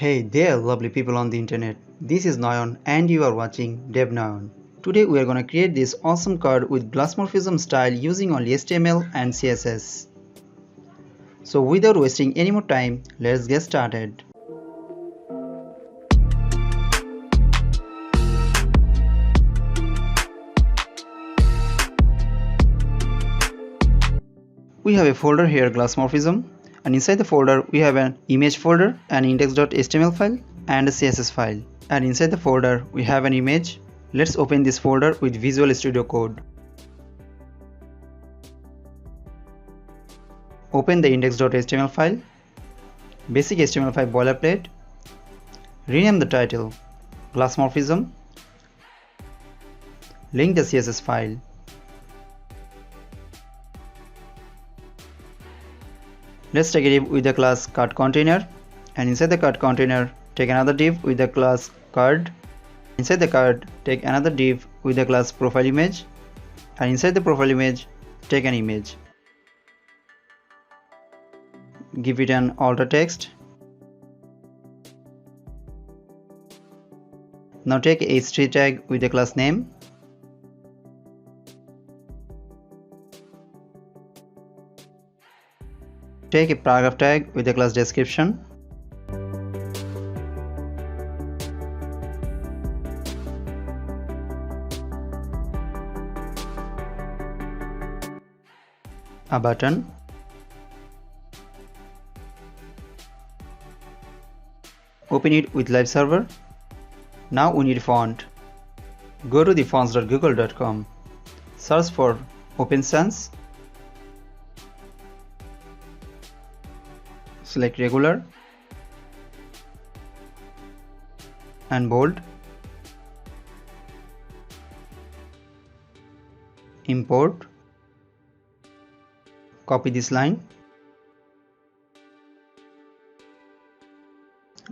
Hey there, lovely people on the internet. This is Nayan and you are watching dev-nayan. Today we are going to create this awesome card with Glassmorphism style using only HTML and CSS. So without wasting any more time, let's get started. We have a folder here, Glassmorphism, and inside the folder we have an image folder, an index.html file and a CSS file. And inside the folder we have an image. Let's open this folder with Visual Studio Code. Open the index.html file, basic HTML5 boilerplate, rename the title Glassmorphism, link the CSS file. Let's take a div with the class card container, and inside the card container take another div with the class card. Inside the card take another div with the class profile image, and inside the profile image take an image. Give it an alter text. Now take a h3 tag with the class name. Take a paragraph tag with the class description. A button. Open it with live server. Now we need font. Go to the fonts.google.com. Search for Open Sans. Select regular and bold. Import. Copy this line.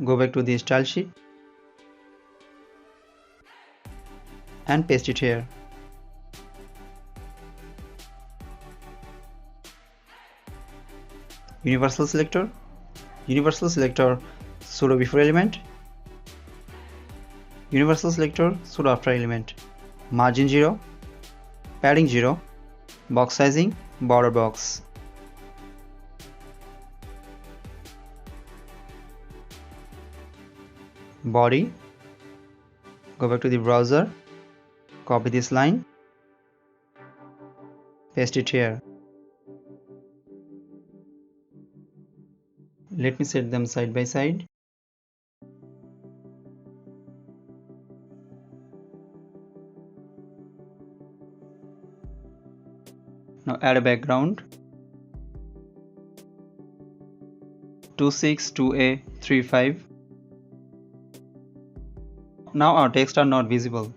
Go back to the style sheet and paste it here. Universal selector pseudo before element, universal selector pseudo after element, margin 0, padding 0, box sizing border box. Body, go back to the browser, copy this line, paste it here. Let me set them side by side. Now add a background. 262A35. Now our text are not visible.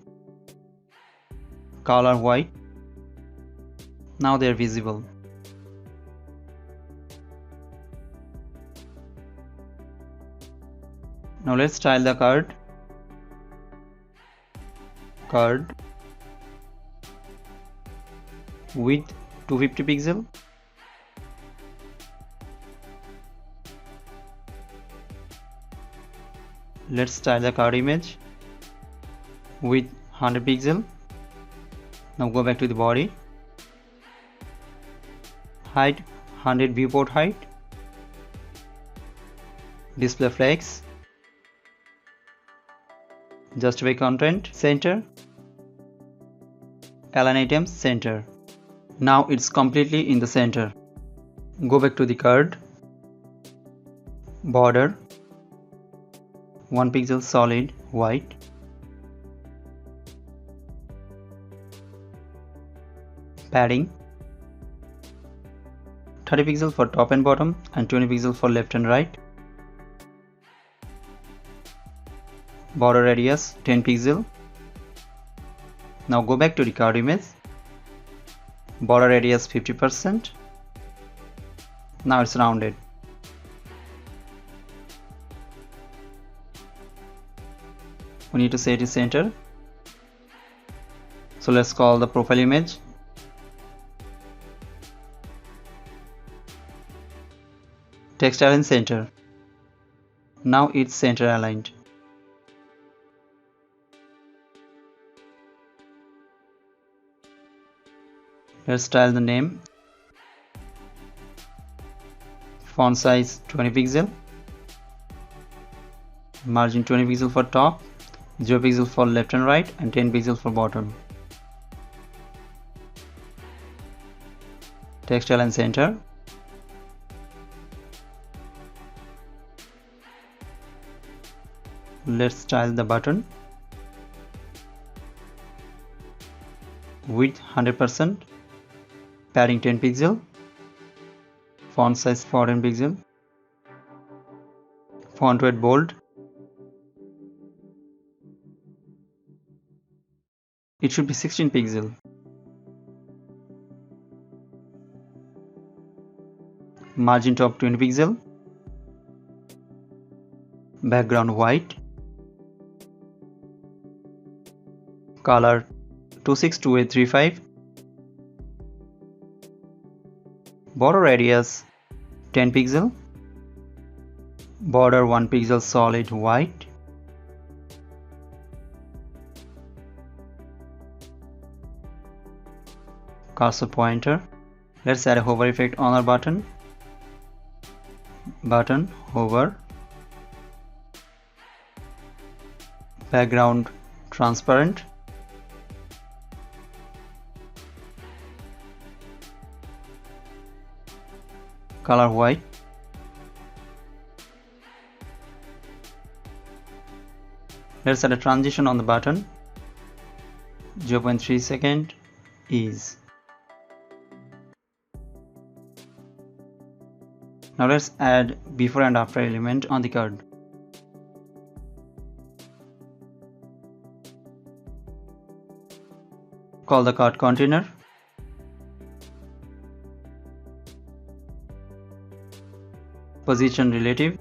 Color white. Now they are visible. Now let's style the card. Card width 250 pixel. Let's style the card image with 100 pixel. Now go back to the body. Height 100 viewport height. Display flex. Justify content center. Align items center. Now it's completely in the center. Go back to the card. Border 1 pixel solid white. Padding 30 pixel for top and bottom and 20 pixel for left and right. Border radius 10 pixel. Now go back to the card image. Border radius 50%. Now it's rounded. We need to set it center. So let's call the profile image. Text align center. Now it's center aligned. Let's style the name. Font size 20 pixel. Margin 20 pixel for top, 0 pixel for left and right, and 10 pixel for bottom. Text align center. Let's style the button. Width 100%. Padding 10 pixel. Font size 14 pixel. Font weight bold. It should be 16 pixel. Margin top 20 pixel. Background white. Color 262835. Border radius 10 pixel. Border 1 pixel solid white. Cursor pointer. Let's add a hover effect on our button. Button hover. Background transparent. Color white. Let's add a transition on the button. 0.3 second ease. Now let's add before and after element on the card. Call the card container. Position relative.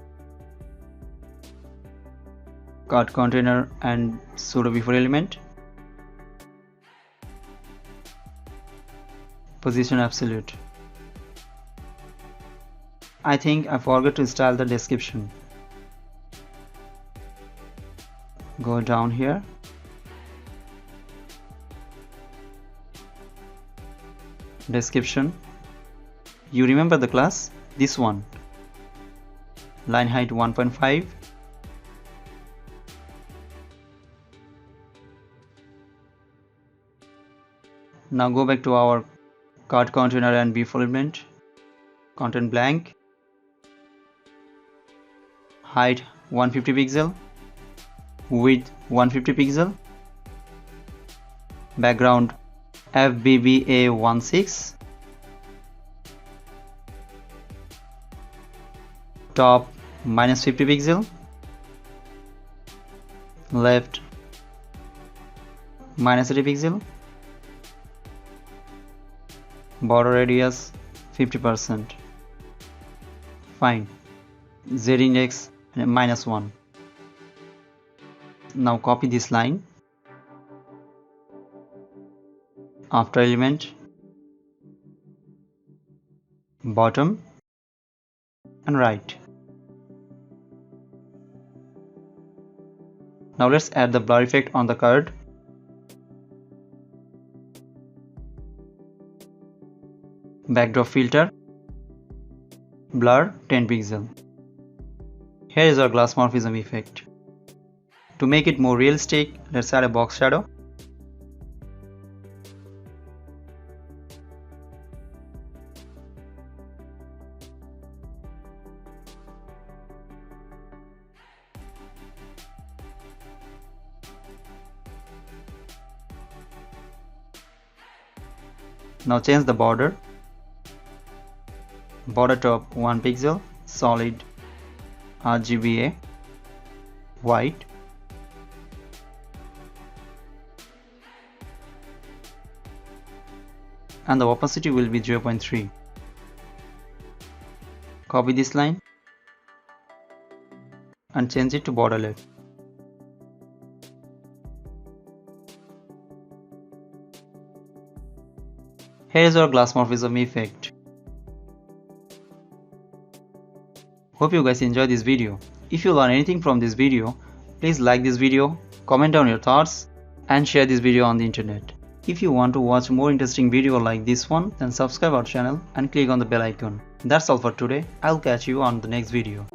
Card container and pseudo before element. Position absolute. I think I forgot to style the description. Go down here. Description. You remember the class? This one. Line height 1.5. Now go back to our card container and before element. Content blank. Height 150 pixel. Width 150 pixel. Background FBBA16. Top -50 pixel. Left -30 pixel. Border radius 50%. Fine. Z index -1. Now copy this line. After element, bottom and right. Now let's add the blur effect on the card. Backdrop filter. Blur 10 pixel. Here is our Glassmorphism effect. To make it more realistic, let's add a box shadow. Now change the border. Border top 1 pixel, solid RGBA, white. And the opacity will be 0.3. Copy this line and change it to border left. Here is our Glassmorphism effect. Hope you guys enjoyed this video. If you learn anything from this video, please like this video, comment down your thoughts, and share this video on the internet. If you want to watch more interesting video like this one, then subscribe our channel and click on the bell icon. That's all for today. I'll catch you on the next video.